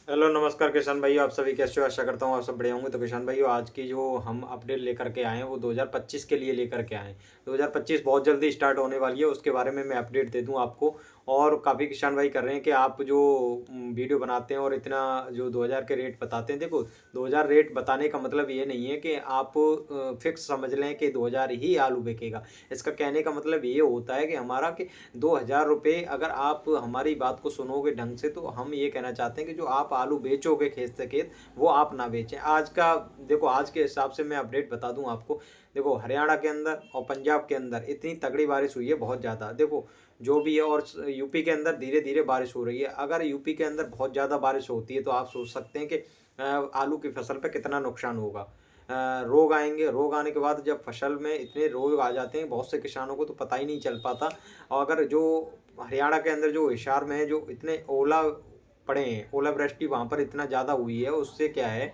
Hello नमस्कार किसान भाइयों, आप सभी कैसे हो? आशा करता हूँ आप सब बढ़िया होंगे। तो किसान भाइयों, आज की जो हम अपडेट लेकर के आए हैं वो 2025 के लिए लेकर के आए हैं। 2025 बहुत जल्दी स्टार्ट होने वाली है, उसके बारे में मैं अपडेट दे दूँ आपको। और काफ़ी किसान भाई कर रहे हैं कि आप जो वीडियो बनाते हैं और इतना जो 2000 के रेट बताते हैं। देखो, 2000 रेट बताने का मतलब ये नहीं है कि आप फिक्स समझ लें कि 2000 ही आलू बिकेगा। इसका कहने का मतलब ये होता है कि हमारा कि 2000 रुपये अगर आप हमारी बात को सुनोगे ढंग से, तो हम ये कहना चाहते हैं कि जो आप आलू बेचोगे खेत से खेत, वो आप ना बेचें। आज का देखो, आज के हिसाब से मैं अपडेट बता दूं आपको। देखो, हरियाणा के अंदर और पंजाब के अंदर इतनी तगड़ी बारिश हुई है, बहुत ज़्यादा। देखो, जो भी है, और यूपी के अंदर धीरे धीरे बारिश हो रही है। अगर यूपी के अंदर बहुत ज़्यादा बारिश होती है तो आप सोच सकते हैं कि आलू की फसल पर कितना नुकसान होगा। रोग आएंगे, रोग आने के बाद जब फसल में इतने रोग आ जाते हैं, बहुत से किसानों को तो पता ही नहीं चल पाता। और अगर जो हरियाणा के अंदर जो हिसार में है, जो इतने ओला पड़े हैं, ओलावृष्टि वहाँ पर इतना ज़्यादा हुई है, उससे क्या है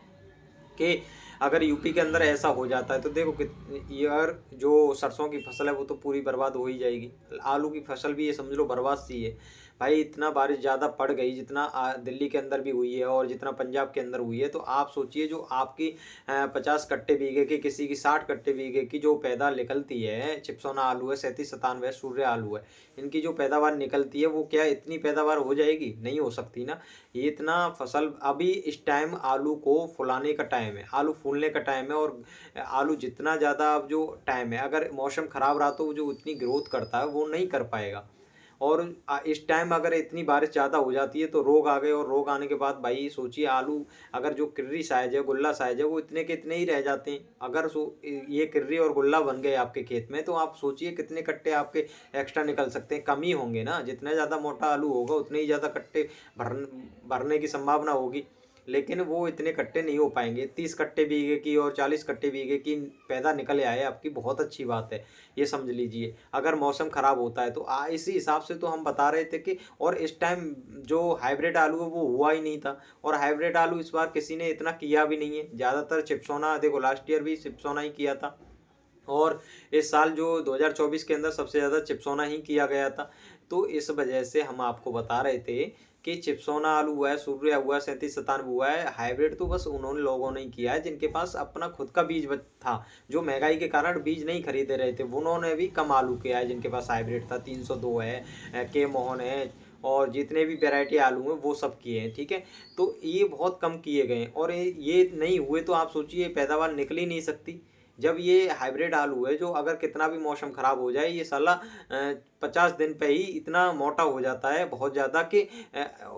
कि अगर यूपी के अंदर ऐसा हो जाता है तो देखो कि यार, जो सरसों की फसल है वो तो पूरी बर्बाद हो ही जाएगी। आलू की फसल भी ये समझ लो बर्बाद सी है। भाई, इतना बारिश ज़्यादा पड़ गई, जितना दिल्ली के अंदर भी हुई है और जितना पंजाब के अंदर हुई है, तो आप सोचिए जो आपकी 50 कट्टे बीघे की, किसी की 60 कट्टे बीघे की जो पैदा निकलती है, चिपसोना आलू है, 3797 सूर्य आलू है, इनकी जो पैदावार निकलती है वो क्या इतनी पैदावार हो जाएगी? नहीं हो सकती ना। ये इतना फसल अभी इस टाइम आलू को फुलाने का टाइम है, आलू फूलने का टाइम है। और आलू जितना ज़्यादा अब जो टाइम है, अगर मौसम खराब रहा तो वो जो इतनी ग्रोथ करता है वो नहीं कर पाएगा। और इस टाइम अगर इतनी बारिश ज़्यादा हो जाती है तो रोग आ गए, और रोग आने के बाद भाई सोचिए, आलू अगर जो किर्री साइज है, गुल्ला साइज है, वो इतने के इतने ही रह जाते हैं। अगर ये किर्री और गुल्ला बन गए आपके खेत में, तो आप सोचिए कितने कट्टे आपके एक्स्ट्रा निकल सकते हैं। कम ही होंगे ना, जितना ज़्यादा मोटा आलू होगा उतने ही ज़्यादा कट्टे भर भरने की संभावना होगी। लेकिन वो इतने कट्टे नहीं हो पाएंगे। 30 कट्टे बीघे की और 40 कट्टे बीघे की पैदा निकल आए आपकी, बहुत अच्छी बात है। ये समझ लीजिए, अगर मौसम खराब होता है तो इसी हिसाब से तो हम बता रहे थे कि, और इस टाइम जो हाइब्रिड आलू है वो हुआ ही नहीं था। और हाइब्रिड आलू इस बार किसी ने इतना किया भी नहीं है। ज़्यादातर चिप्सोना, देखो लास्ट ईयर भी चिप्सोना ही किया था। और इस साल जो 2024 के अंदर सबसे ज़्यादा चिप्सोना ही किया गया था। तो इस वजह से हम आपको बता रहे थे कि चिप्सोना आलू हुआ है, सूर्या हुआ है, 3797 हुआ है। हाइब्रिड तो बस उन्होंने लोगों ने किया है जिनके पास अपना खुद का बीज था। जो महंगाई के कारण बीज नहीं खरीदे रहे थे, उन्होंने भी कम आलू किया है। जिनके पास हाइब्रिड था, 302 है, के मोहन है, और जितने भी वैरायटी आलू हैं वो सब किए हैं। ठीक है, तो ये बहुत कम किए गए हैं। और ये नहीं हुए तो आप सोचिए पैदावार निकल ही नहीं सकती। जब ये हाइब्रिड आलू है, जो अगर कितना भी मौसम खराब हो जाए, ये साला 50 दिन पे ही इतना मोटा हो जाता है बहुत ज़्यादा कि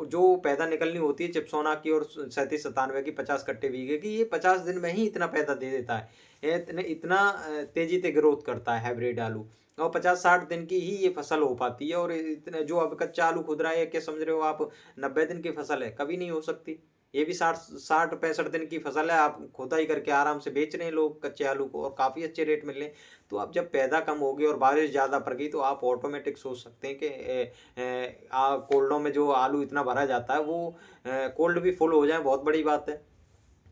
जो पैदा निकलनी होती है चिप्सोना की और 3797 की, 50 कट्टे बीघे की, ये 50 दिन में ही इतना पैदा दे देता है। इतने इतना तेजी से ग्रोथ करता है हाइब्रिड आलू। और 50-60 दिन की ही ये फसल हो पाती है। और इतने जो अब कच्चा आलू खुद रहा है, क्या समझ रहे हो आप? 90 दिन की फसल है, कभी नहीं हो सकती। ये भी 60-65 दिन की फसल है, आप खुदाई करके आराम से बेच रहे हैं लोग कच्चे आलू को, और काफ़ी अच्छे रेट मिल रहे हैं। तो अब जब पैदा कम होगी और बारिश ज़्यादा पड़ गई, तो आप ऑटोमेटिक सोच सकते हैं कि कोल्डों में जो आलू इतना भरा जाता है वो कोल्ड भी फुल हो जाए, बहुत बड़ी बात है।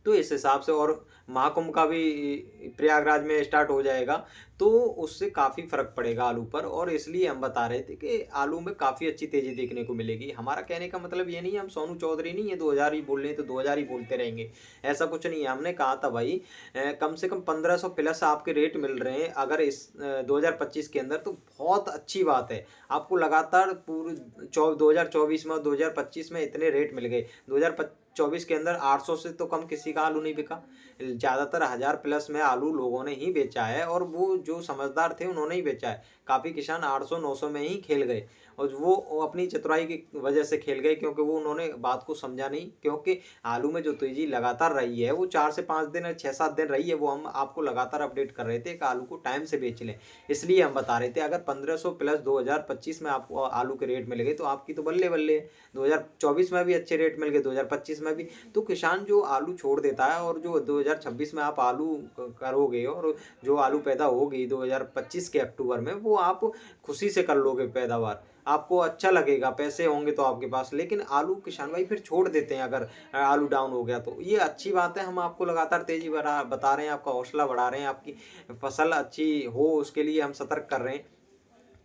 तो इस हिसाब से, और महाकुंभ का भी प्रयागराज में स्टार्ट हो जाएगा, तो उससे काफ़ी फर्क पड़ेगा आलू पर। और इसलिए हम बता रहे थे कि आलू में काफ़ी अच्छी तेजी देखने को मिलेगी। हमारा कहने का मतलब ये नहीं है, हम सोनू चौधरी नहीं है, 2000 ही बोल रहे हैं तो 2000 ही बोलते रहेंगे, ऐसा कुछ नहीं है। हमने कहा था भाई, कम से कम 1500 प्लस आपके रेट मिल रहे हैं अगर इस 2025 के अंदर, तो बहुत अच्छी बात है। आपको लगातार पूरे 2024 में और 2025 में इतने रेट मिल गए। 2024 के अंदर 800 से तो कम किसी का आलू नहीं बिका। ज़्यादातर 1000 प्लस में आलू लोगों ने ही बेचा है, और वो जो समझदार थे उन्होंने ही बेचा है। काफ़ी किसान 800-900 में ही खेल गए, और वो अपनी चतुराई की वजह से खेल गए, क्योंकि वो उन्होंने बात को समझा नहीं। क्योंकि आलू में जो तेजी लगातार रही है वो 4 से 5 दिन, 6-7 दिन रही है, वो हम आपको लगातार अपडेट कर रहे थे कि आलू को टाइम से बेच लें। इसलिए हम बता रहे थे, अगर 1500 प्लस 2025 में आपको आलू के रेट मिल गए तो आपकी तो बल्ले बल्ले है। 2024 में भी अच्छे रेट मिल गए, 2025 में भी। तो किसान जो आलू छोड़ देता है, और जो 2026 में आप आलू करोगे, और जो आलू पैदा होगी 2025 के अक्टूबर में, वो आप खुशी से कर लोगे पैदावार। आपको अच्छा लगेगा, पैसे होंगे तो आपके पास। लेकिन आलू किसान भाई फिर छोड़ देते हैं अगर आलू डाउन हो गया तो। ये अच्छी बात है, हम आपको लगातार तेजी बढ़ा बता रहे हैं, आपका हौसला बढ़ा रहे हैं, आपकी फसल अच्छी हो उसके लिए हम सतर्क कर रहे हैं।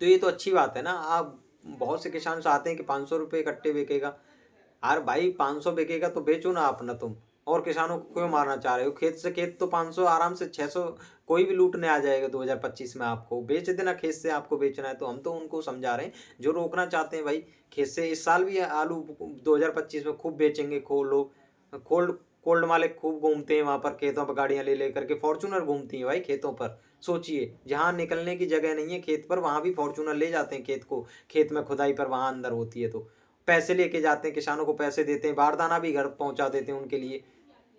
तो ये तो अच्छी बात है ना। आप बहुत से किसान चाहते हैं कि 500 रुपये कट्टे बिकेगा, अरे भाई 500 बिकेगा तो बेचो ना अपना तुम। और किसानों को क्यों मारना चाह रहे हो? खेत से खेत तो 500 आराम से 600 कोई भी लूटने आ जाएगा 2025 में आपको। बेच देना खेत से, आपको बेचना है तो। हम तो उनको समझा रहे हैं जो रोकना चाहते हैं भाई खेत से। इस साल भी आलू 2025 में खूब बेचेंगे। कोल्ड कोल्ड मालिक खूब घूमते हैं वहां पर, खेतों पर गाड़ियां ले लेकर के फॉर्चूनर घूमती हैं भाई खेतों पर। सोचिए, जहां निकलने की जगह नहीं है खेत पर, वहां भी फॉर्चूनर ले जाते हैं खेत को। खेत में खुदाई पर वहां अंदर होती है तो पैसे लेके जाते हैं, किसानों को पैसे देते हैं, बारदाना भी घर पहुंचा देते हैं उनके लिए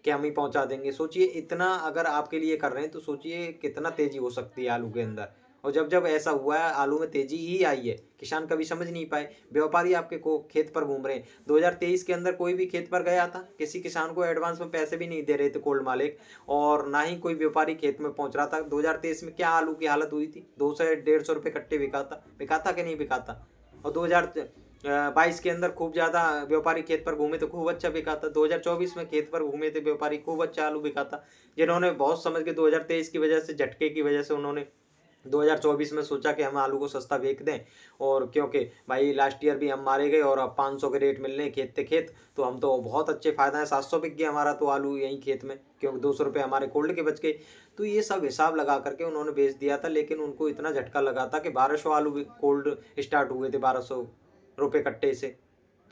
कि हम ही पहुंचा देंगे। सोचिए, इतना अगर आपके लिए कर रहे हैं तो सोचिए कितना तेजी हो सकती है आलू के अंदर। और जब जब ऐसा हुआ है, आलू में तेजी ही आई है, किसान कभी समझ नहीं पाए। व्यापारी आपके को खेत पर घूम रहे हैं। 2023 के अंदर कोई भी खेत पर गया था? किसी किसान को एडवांस में पैसे भी नहीं दे रहे थे कोल्ड मालिक, और ना ही कोई व्यापारी खेत में पहुंच रहा था। 2023 में क्या आलू की हालत हुई थी? 200 150 रुपये कट्टे बिका था कि नहीं बिका था? और 2022 के अंदर खूब ज्यादा व्यापारी खेत पर घूमे तो खूब अच्छा बिका था। 2024 में खेत पर घूमे थे व्यापारी, खूब अच्छा आलू बिका था। जिन्होंने बहुत समझ के 2023 की वजह से, झटके की वजह से, उन्होंने 2024 में सोचा कि हम आलू को सस्ता बेच दें। और क्योंकि भाई लास्ट ईयर भी हम मारे गए और अब 500 के रेट मिल रहे हैं खेत से खेत, तो हम तो बहुत अच्छे फायदा है। 700 बिक गया हमारा तो आलू यहीं खेत में, क्योंकि 200 रुपये हमारे कोल्ड के बच गए। तो ये सब हिसाब लगा करके उन्होंने बेच दिया था। लेकिन उनको इतना झटका लगा था कि 1200 आलू भी कोल्ड स्टार्ट हुए थे, 1200 रुपये कट्टे से।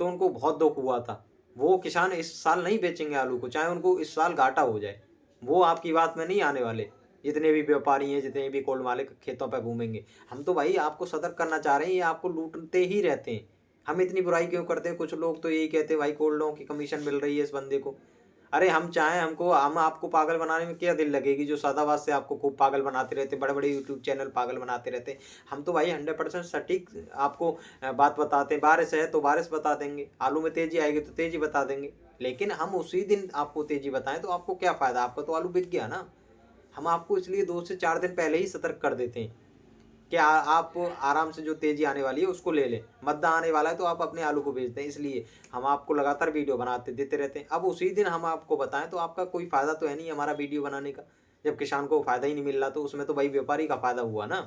तो उनको बहुत दुख हुआ था। वो किसान इस साल नहीं बेचेंगे आलू को, चाहे उनको इस साल घाटा हो जाए। वो आपकी बात में नहीं आने वाले। जितने भी व्यापारी हैं, जितने भी कोल्ड मालिक खेतों पर घूमेंगे, हम तो भाई आपको सतर्क करना चाह रहे हैं। ये आपको लूटते ही रहते हैं। हम इतनी बुराई क्यों करते हैं? कुछ लोग तो यही कहते हैं भाई कोल्डों की कमीशन मिल रही है इस बंदे को। अरे हम चाहें, हम आपको पागल बनाने में क्या दिल लगेगी? जो सदाबाद से आपको खूब पागल बनाते रहते, बड़े बड़े यूट्यूब चैनल पागल बनाते रहते। हम तो भाई 100% सटीक आपको बात बताते हैं। बारिश है तो बारिश बता देंगे, आलू में तेजी आएगी तो तेजी बता देंगे। लेकिन हम उसी दिन आपको तेजी बताएं तो आपको क्या फायदा? आपका तो आलू बिक गया ना। हम आपको इसलिए 2 से 4 दिन पहले ही सतर्क कर देते हैं कि आप आराम से जो तेजी आने वाली है उसको ले लें। मद्दा आने वाला है तो आप अपने आलू को बेच दें। इसलिए हम आपको लगातार वीडियो बनाते देते रहते हैं। अब उसी दिन हम आपको बताएं तो आपका कोई फायदा तो है नहीं हमारा वीडियो बनाने का। जब किसान को फायदा ही नहीं मिल रहा तो उसमें तो भाई व्यापारी का फायदा हुआ ना।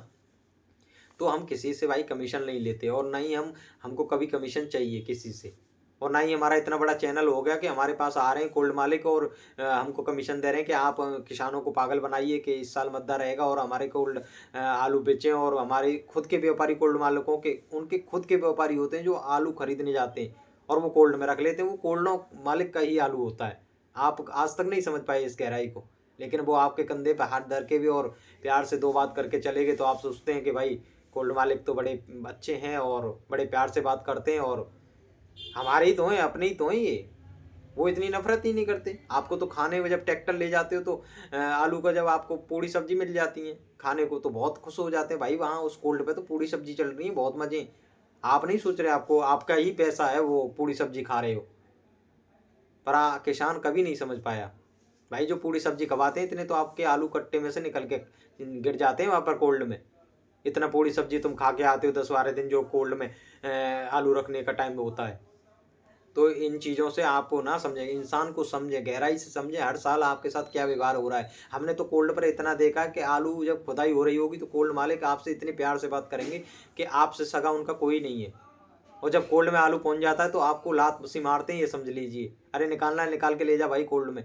तो हम किसी से भाई कमीशन नहीं लेते, और ना ही हमको कभी कमीशन चाहिए किसी से। और ना ही हमारा इतना बड़ा चैनल हो गया कि हमारे पास आ रहे हैं कोल्ड मालिक और हमको कमीशन दे रहे हैं कि आप किसानों को पागल बनाइए कि इस साल मद्दा रहेगा और हमारे कोल्ड आलू बेचें। और हमारे खुद के व्यापारी कोल्ड मालिकों के, उनके खुद के व्यापारी होते हैं जो आलू खरीदने जाते हैं और वो कोल्ड में रख लेते हैं। वो कोल्ड मालिक का ही आलू होता है। आप आज तक नहीं समझ पाए इस गहराई को। लेकिन वो आपके कंधे पर हाथ धर के भी और प्यार से दो बात करके चले गए तो आप सोचते हैं कि भाई कोल्ड मालिक तो बड़े अच्छे हैं और बड़े प्यार से बात करते हैं, और हमारे ही तो हैं, अपने ही तो हैं ये। वो इतनी नफरत ही नहीं करते। आपको तो खाने में जब ट्रैक्टर ले जाते हो तो आलू का जब आपको पूड़ी सब्जी मिल जाती है खाने को तो बहुत खुश हो जाते हैं भाई। वहाँ उस कोल्ड पे तो पूड़ी सब्जी चल रही है, बहुत मजे। आप नहीं सोच रहे आपको आपका ही पैसा है वो पूड़ी सब्जी खा रहे हो। पर किसान कभी नहीं समझ पाया भाई। जो पूड़ी सब्जी खवाते हैं इतने तो आपके आलू कट्टे में से निकल के गिर जाते हैं वहां पर कोल्ड में। इतना पूड़ी सब्जी तुम खा के आते हो 10 12 दिन जो कोल्ड में आलू रखने का टाइम होता है। तो इन चीज़ों से आपको ना समझे, इंसान को समझे, गहराई से समझे हर साल आपके साथ क्या व्यवहार हो रहा है। हमने तो कोल्ड पर इतना देखा कि आलू जब खुदाई हो रही होगी तो कोल्ड मालिक आपसे इतने प्यार से बात करेंगे कि आपसे सगा उनका कोई नहीं है। और जब कोल्ड में आलू पहुंच जाता है तो आपको लात सी मारते हैं, ये समझ लीजिए। अरे निकालना है निकाल के ले जा भाई कोल्ड में।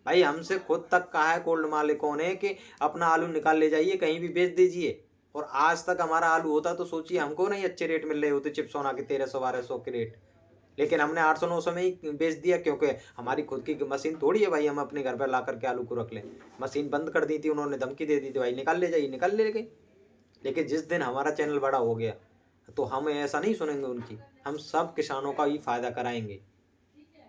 भाई हमसे खुद तक कहा है कोल्ड मालिकों ने कि अपना आलू निकाल ले जाइए, कहीं भी बेच दीजिए। और आज तक हमारा आलू होता तो सोचिए हमको नहीं अच्छे रेट मिल रहे होते चिप्स होना के 1300 1200 के रेट। लेकिन हमने 800 900 में ही बेच दिया, क्योंकि हमारी खुद की मशीन थोड़ी है भाई हम अपने घर पर ला करके आलू को रख लें। मशीन बंद कर दी थी उन्होंने, धमकी दे दी थी भाई निकाल ले जाइए, निकाल ले गए। लेकिन जिस दिन हमारा चैनल बड़ा हो गया तो हम ऐसा नहीं सुनेंगे उनकी। हम सब किसानों का ही फायदा कराएंगे।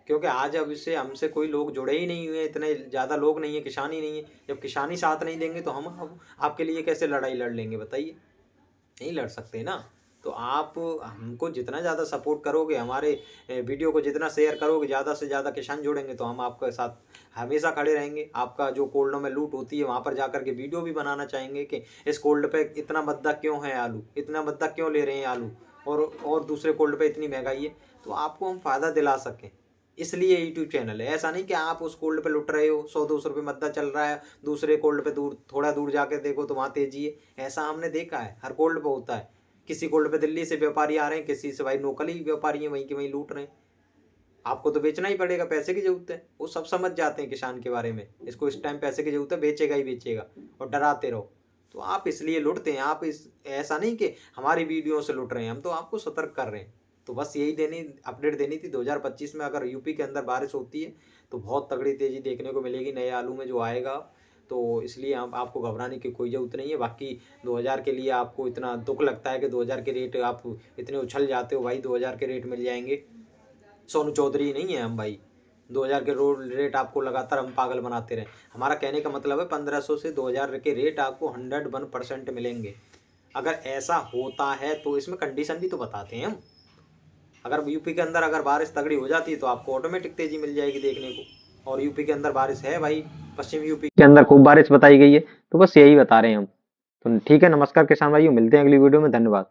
क्योंकि आज अब इससे हमसे कोई लोग जुड़े ही नहीं हुए, इतने ज़्यादा लोग नहीं है, किसान ही नहीं है। जब किसान ही साथ नहीं देंगे तो हम अब आपके लिए कैसे लड़ाई लड़ लेंगे बताइए? नहीं लड़ सकते ना। तो आप हमको जितना ज़्यादा सपोर्ट करोगे, हमारे वीडियो को जितना शेयर करोगे, ज़्यादा से ज़्यादा किसान जुड़ेंगे तो हम आपके साथ हमेशा खड़े रहेंगे। आपका जो कोल्डों में लूट होती है वहाँ पर जाकर के वीडियो भी बनाना चाहेंगे कि इस कोल्ड पे इतना मद्दा क्यों है आलू, इतना मद्दा क्यों ले रहे हैं आलू, और दूसरे कोल्ड पे इतनी महंगाई है। तो आपको हम फ़ायदा दिला सकें, इसलिए यूट्यूब चैनल है। ऐसा नहीं कि आप उस कोल्ड पे लुट रहे हो, 100 200 रुपये मद्दा चल रहा है, दूसरे कोल्ड पे दूर थोड़ा दूर जाके देखो तो वहाँ तेजी है। ऐसा हमने देखा है, हर कोल्ड पे होता है। किसी कोल्ड पे दिल्ली से व्यापारी आ रहे हैं, किसी से भाई लोकल ही व्यापारी हैं, वहीं के वहीं लूट रहे हैं। आपको तो बेचना ही पड़ेगा, पैसे की जरूरत है। वो सब समझ जाते हैं किसान के बारे में, इसको इस टाइम पैसे की जरूरत है, बेचेगा ही बेचेगा, और डराते रहो। तो आप इसलिए लुटते हैं। आप इस ऐसा नहीं कि हमारी वीडियो से लुट रहे हैं, हम तो आपको सतर्क कर रहे हैं। तो बस यही अपडेट देनी थी। 2025 में अगर यूपी के अंदर बारिश होती है तो बहुत तगड़ी तेजी देखने को मिलेगी नए आलू में जो आएगा। तो इसलिए हम आपको घबराने की कोई ज़रूरत नहीं है। बाकी 2000 के लिए आपको इतना दुख लगता है कि 2000 के रेट आप इतने उछल जाते हो भाई, 2000 के रेट मिल जाएंगे। सोनू चौधरी नहीं है हम भाई, 2000 के रोड रेट आपको लगातार हम पागल बनाते रहे। हमारा कहने का मतलब है 1500 से 2000 के रेट आपको 101% मिलेंगे। अगर ऐसा होता है तो इसमें कंडीशन भी तो बताते हैं हम। अगर यूपी के अंदर अगर बारिश तगड़ी हो जाती है तो आपको ऑटोमेटिक तेजी मिल जाएगी देखने को। और यूपी के अंदर बारिश है भाई, पश्चिमी यूपी के अंदर खूब बारिश बताई गई है। तो बस यही बता रहे हैं हम। तो ठीक है, नमस्कार किसान भाइयों, मिलते हैं अगली वीडियो में। धन्यवाद।